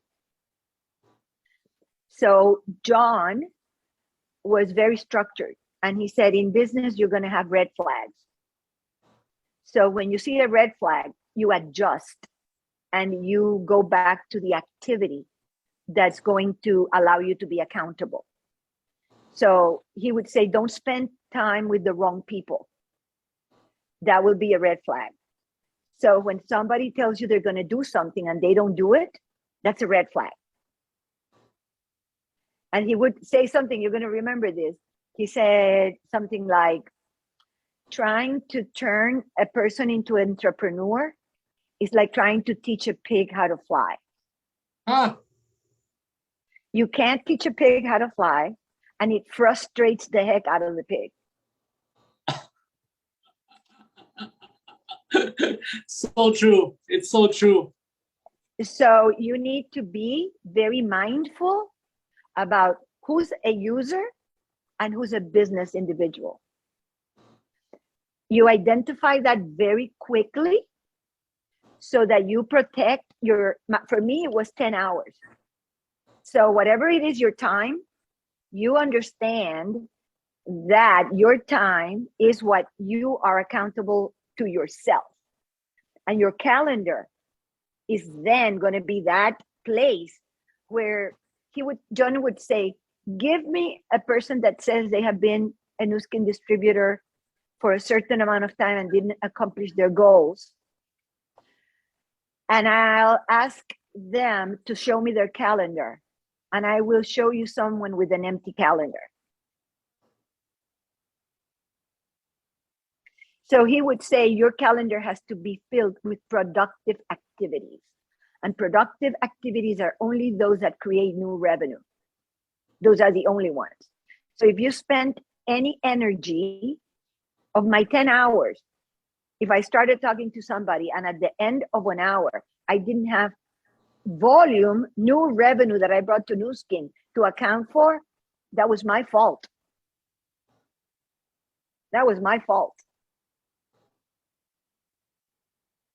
Speaker 2: So John was very structured, and he said, in business, you're going to have red flags. So when you see a red flag, you adjust and you go back to the activity that's going to allow you to be accountable. So he would say, don't spend time with the wrong people. That will be a red flag. So when somebody tells you they're going to do something and they don't do it, that's a red flag. And he would say something, you're going to remember this. He said something like, trying to turn a person into an entrepreneur is like trying to teach a pig how to fly.
Speaker 1: Ah.
Speaker 2: You can't teach a pig how to fly, and it frustrates the heck out of the pig.
Speaker 1: So true. It's so true.
Speaker 2: So you need to be very mindful about who's a user and who's a business individual. You identify that very quickly so that you protect your, for me, it was 10 hours. So whatever it is your time, you understand that your time is what you are accountable to yourself. And your calendar is then going to be that place where John would say, give me a person that says they have been a Nu Skin distributor for a certain amount of time and didn't accomplish their goals. And I'll ask them to show me their calendar. And I will show you someone with an empty calendar. So he would say your calendar has to be filled with productive activities. And productive activities are only those that create new revenue. Those are the only ones. So if you spend any energy of my 10 hours, if I started talking to somebody and at the end of 1 hour, I didn't have volume, new revenue that I brought to Nu Skin to account for, that was my fault. That was my fault.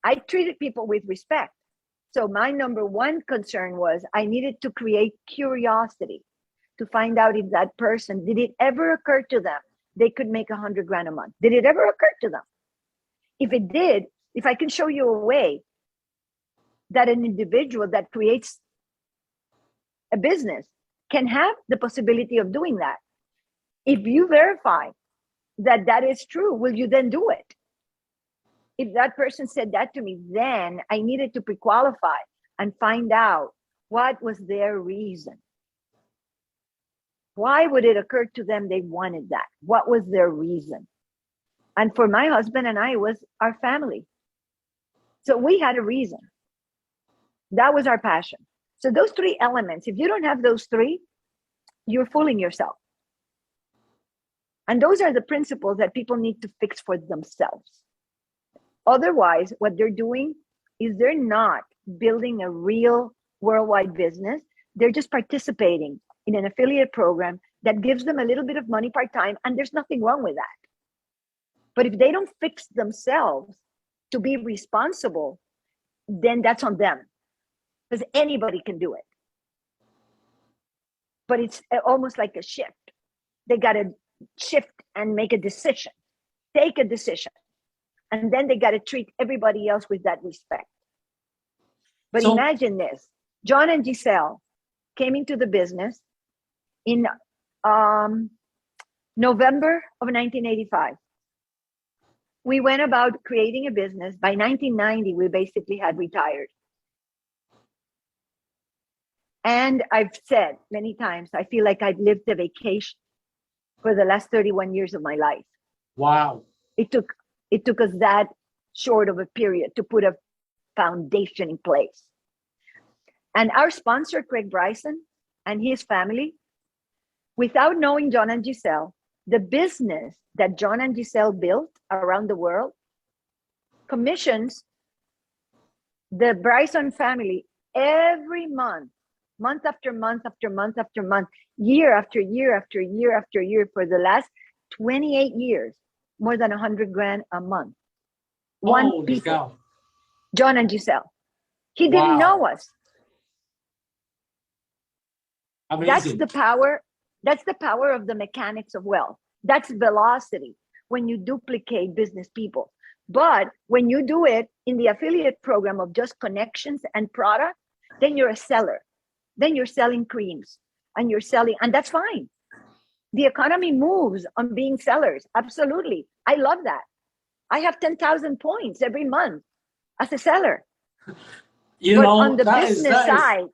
Speaker 2: I treated people with respect. So my number one concern was I needed to create curiosity to find out if that person, did it ever occur to them they could make 100 grand a month? Did it ever occur to them? If it did, if I can show you a way that an individual that creates a business can have the possibility of doing that, if you verify that that is true, will you then do it? If that person said that to me, then I needed to pre-qualify and find out what was their reason. Why would it occur to them they wanted that? What was their reason? And for my husband and I, it was our family. So we had a reason. That was our passion. So those three elements, if you don't have those three, you're fooling yourself. And those are the principles that people need to fix for themselves. Otherwise, what they're doing is they're not building a real worldwide business. They're just participating in an affiliate program that gives them a little bit of money part-time, and there's nothing wrong with that. But if they don't fix themselves to be responsible, then that's on them, because anybody can do it. But it's almost like a shift. They got to shift and make a decision, take a decision. And then they got to treat everybody else with that respect. But so, imagine this. John and Giselle came into the business in November of 1985. We went about creating a business. By 1990, we basically had retired. And I've said many times, I feel like I've lived a vacation for the last 31 years of my life.
Speaker 1: Wow.
Speaker 2: It took us that short of a period to put a foundation in place. And our sponsor, Craig Bryson, and his family, without knowing John and Giselle, the business that John and Giselle built around the world commissions the Bryson family every month, month after month after month after month, year after year after year after year for the last 28 years, more than 100 grand a month. One people, John and Giselle. He didn't know us.
Speaker 1: Amazing.
Speaker 2: That's the power of the mechanics of wealth. That's velocity when you duplicate business people. But when you do it in the affiliate program of just connections and product, then you're a seller. Then you're selling creams and and that's fine. the economy moves on being sellers. Absolutely. I love that. I have 10,000 points every month as a seller.
Speaker 1: You
Speaker 2: But on
Speaker 1: know,
Speaker 2: the business
Speaker 1: that is
Speaker 2: side,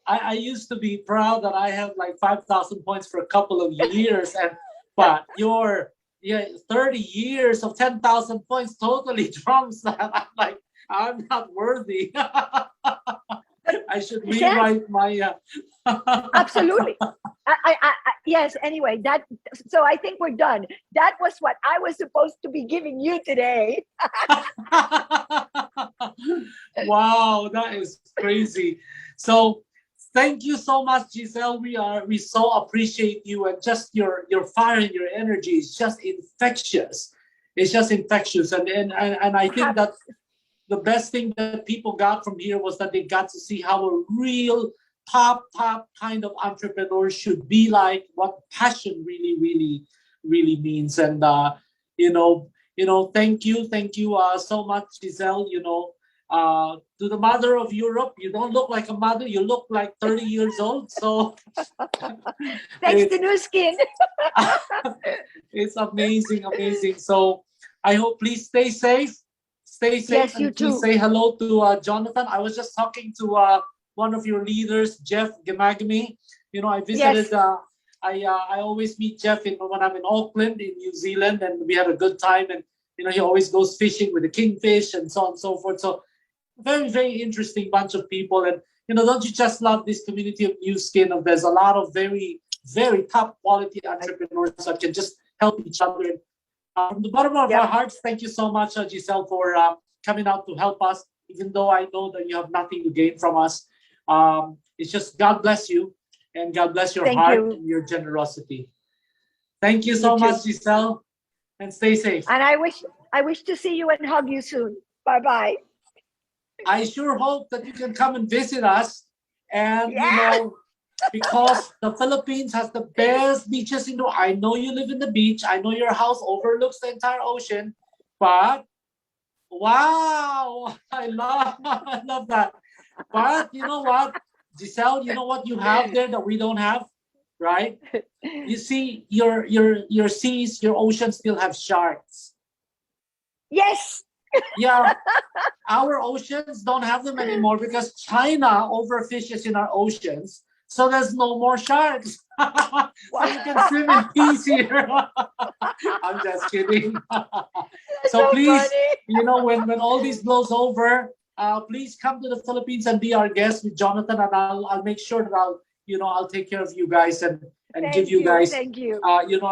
Speaker 1: I used to be proud that I had like 5,000 points for a couple of years, but your 30 years of 10,000 points totally trumps that. I'm like, I'm not worthy. I should
Speaker 2: Sam,
Speaker 1: rewrite my.
Speaker 2: absolutely. Yes. Anyway, so I think we're done. That was what I was supposed to be giving you today.
Speaker 1: Wow, that is crazy. So thank you so much, Giselle. We so appreciate you, and just your fire and your energy is just infectious. It's just infectious, and I think that the best thing that people got from here was that they got to see how a real top kind of entrepreneur should be like, what passion really means. And thank you so much, Giselle. To the mother of Europe, you don't look like a mother, you look like 30 years old. So
Speaker 2: Thanks to New Skin.
Speaker 1: it's amazing. So I hope, please stay safe. Stay safe,
Speaker 2: Yes, you
Speaker 1: and please
Speaker 2: too.
Speaker 1: say hello to Jonathan. I was just talking to one of your leaders, Jeff Gemagami. I visited.
Speaker 2: Yes.
Speaker 1: I always meet Jeff when I'm in Auckland, in New Zealand, and we had a good time. And he always goes fishing with the kingfish and so on and so forth. So very interesting bunch of people. And don't you just love this community of New Skin? There's a lot of very top quality entrepreneurs that can just help each other. From the bottom of our hearts, thank you so much, Giselle, for coming out to help us, even though I know that you have nothing to gain from us. It's just God bless you, and God bless your heart and your generosity. Thank you so much, Giselle, and stay safe.
Speaker 2: And I wish to see you and hug you soon. Bye-bye.
Speaker 1: I sure hope that you can come and visit us. And because the Philippines has the best beaches in the world. I know you live in the beach. I know your house overlooks the entire ocean. But wow, I love that. But you know what, Giselle, you know what you have there that we don't have, right? You see, your seas, your oceans still have sharks.
Speaker 2: Yes.
Speaker 1: Yeah, our oceans don't have them anymore because China overfishes in our oceans. So there's no more sharks. So you can swim in peace here. I'm just kidding. So please, funny. When all this blows over, please come to the Philippines and be our guest with Jonathan, and I'll make sure that I'll take care of you guys and give you guys an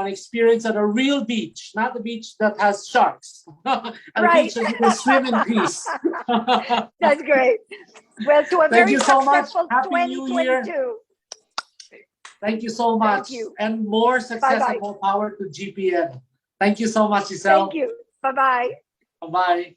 Speaker 1: experience at a real beach, not the beach that has sharks. At a beach that you can swim in peace.
Speaker 2: That's great. Well, to a very successful 2022.
Speaker 1: Thank you so much. And more success and more power to GPN. Thank you so much, Giselle.
Speaker 2: Thank you. Bye-bye.
Speaker 1: Bye-bye.